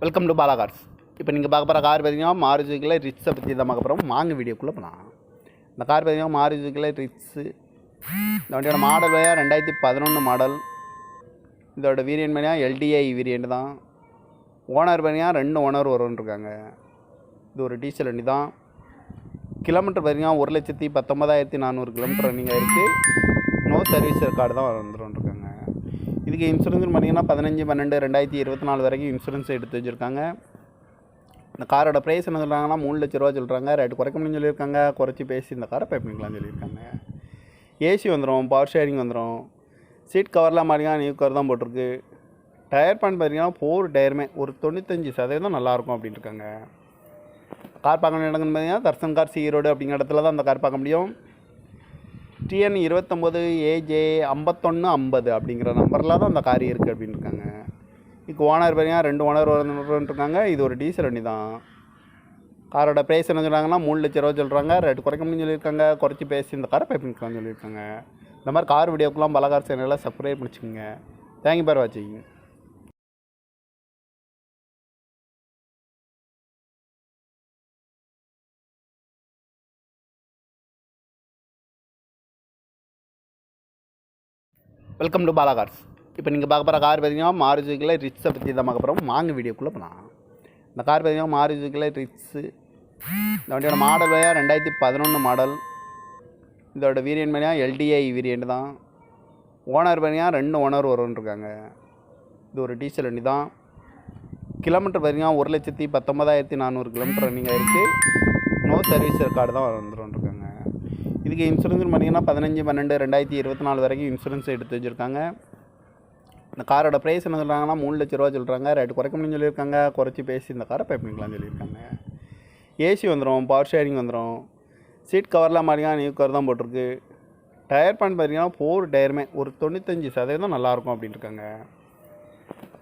Welcome to Bala cars. இப்போ நீங்கள் பார்க்க போகிற கார் பார்த்தீங்கன்னா மாருதியில் ரிட்ஸை பற்றி தான் பார்க்க போகிறோம். வாங்க வீடியோக்குள்ளே போகலாம். இந்த கார் பார்த்தீங்கன்னா மாருதியில் ரிட்ஸு. இந்த வண்டியோட மாடல் 2011 மாடல். இதோட வேரியன்ட் பார்த்தீங்கன்னா எல்டிஐ வேரியன்ட் தான். ஓனர் பார்த்தீங்கன்னா 2 ஓனர் வரும்ன்ருக்காங்க. இது ஒரு டீசல் வண்டி தான். கிலோமீட்டர் பார்த்தீங்கன்னா 1,19,400 கிலோமீட்டர் ரன்னிங் ஆகிருக்கு. நோ சர்வீஸ் ரெக்கார்டு தான் வந்துருக்காங்க. இதுக்கு இன்சூரன்ஸ் பார்த்தீங்கன்னா 15/12/2024 வரைக்கும் இன்சூரன்ஸ் எடுத்து வச்சுருக்காங்க. இந்த காரோட ப்ரைஸ் என்ன சொல்கிறாங்கன்னா 3 லட்ச ரூபா சொல்கிறாங்க. ரேட்டு குறைக்க முடியும்னு சொல்லியிருக்காங்க. குறைச்சி பேசி இந்த காரை பை பண்ணிக்கலாம்னு சொல்லியிருக்காங்க. ஏசி வந்துடும், பவர் ஷேரிங் வந்துடும். சீட் கவர்லாம் பார்த்தீங்கன்னா நியூ கவர் தான் போட்டிருக்கு. டயர் பாயிண்ட் பார்த்தீங்கன்னா 4 டயருமே ஒரு 95% நல்லாயிருக்கும் அப்படின்னு இருக்காங்க. கார் பார்க்க இடங்கன்னு பார்த்தீங்கன்னா தர்சன் கார் ஈரோடு அப்படிங்கிற இடத்துல தான் அந்த கார் பார்க்க முடியும். TN 29 AJ 5150 அப்படிங்கிற நம்பரில் தான் அந்த கார் இருக்குது அப்படின்னு இருக்காங்க. இப்போ ஓனர் பார்த்தீங்கன்னா 2 ஓனர் வந்துருக்காங்க. இது ஒரு டீசல் வண்டி தான். காரோட ப்ரைஸ் என்ன சொல்கிறாங்கன்னா 3 லட்ச ரூபா சொல்கிறாங்க. ரேட்டு குறைக்க முடியும்னு சொல்லியிருக்காங்க. குறைச்சி பேசி இந்த காரை பை பண்ணிக்கலாம்னு சொல்லியிருக்காங்க. இந்த மாதிரி கார் வீடியோக்கெலாம் பல கார் சேனலில் சப்ஸ்கிரைப் பண்ணிச்சுக்கோங்க. தேங்க்யூ ஃபார் வாட்சிங். Welcome to Bala cars. இப்போ நீங்கள் பார்க்க போகிற கார் பார்த்தீங்கன்னா மாருதியில் ரிட்ஸை பற்றி தான் பார்க்க போகிறோம். வாங்க வீடியோக்குள்ளே போகலாம். இந்த கார் பார்த்தீங்கன்னா மாருதியில் ரிட்ஸு. இந்த வண்டியோட மாடல் 2011 மாடல். இதோட வேரியன்ட் பார்த்தீங்கன்னா எல்டிஐ வேரியன்ட் தான். ஓனர் பார்த்தீங்கன்னா 2 ஓனர் வரும்ன்ருக்காங்க. இது ஒரு டீசல் வண்டி தான். கிலோமீட்டர் பார்த்தீங்கன்னா 1,19,400 கிலோமீட்டர் ரன்னிங் ஆகிருக்கு. நோ சர்வீஸ் ரெக்கார்டு தான் வந்துருக்காங்க. இதுக்கு இன்சூரன்ஸ் பார்த்தீங்கன்னா 15/12/2024 வரைக்கும் இன்சூரன்ஸ் எடுத்து வச்சுருக்காங்க. இந்த காரோட ப்ரைஸ் என்ன சொல்கிறாங்கன்னா 3 லட்ச ரூபா சொல்கிறாங்க. ரேட்டு குறைக்க முடியும்னு சொல்லியிருக்காங்க. குறைச்சி பேசி இந்த காரை பை பண்ணிக்கலாம்னு சொல்லியிருக்காங்க. ஏசி வந்துடும், பவர் ஷேரிங் வந்துடும். சீட் கவர்லாம் பார்த்தீங்கன்னா நியூ கவர் தான் போட்டிருக்கு. டயர் பாயிண்ட் பார்த்தீங்கன்னா 4 டயருமே ஒரு 95% நல்லாயிருக்கும் அப்படின்னு இருக்காங்க.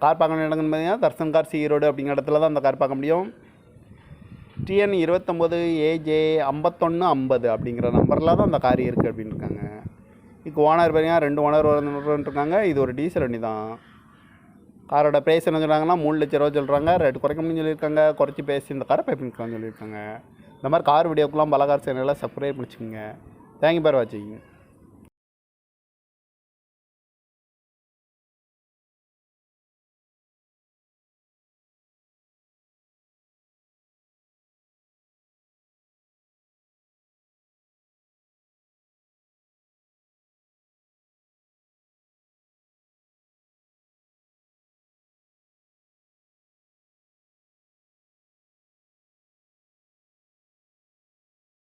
கார் பார்க்க இடங்கன்னு பார்த்தீங்கன்னா தர்சன் கார் ஈரோடு அப்படிங்கிற இடத்துல தான் அந்த கார் பார்க்க முடியும். TN 29 AJ 5150 அப்படிங்கிற நம்பரில் தான் அந்த கார் இருக்குது அப்படின்னு இருக்காங்க. இப்போ ஓனர் பார்த்தீங்கன்னா 2 ஓனர் வந்துருக்காங்க. இது ஒரு டீசல் வண்டி தான். காரோட ப்ரைஸ் என்ன சொல்கிறாங்கன்னா 3 லட்ச ரூபா சொல்கிறாங்க. ரேட்டு குறைக்க முடியும்னு சொல்லியிருக்காங்க. குறைச்சி பேசி இந்த காரை பை பண்ணிக்கலாம்னு சொல்லியிருக்காங்க. இந்த மாதிரி கார் வீடியோக்கெலாம் பல கார் சேனலில் சப்ஸ்கிரைப் பண்ணிச்சுக்கோங்க. தேங்க்யூ ஃபார் வாட்சிங்.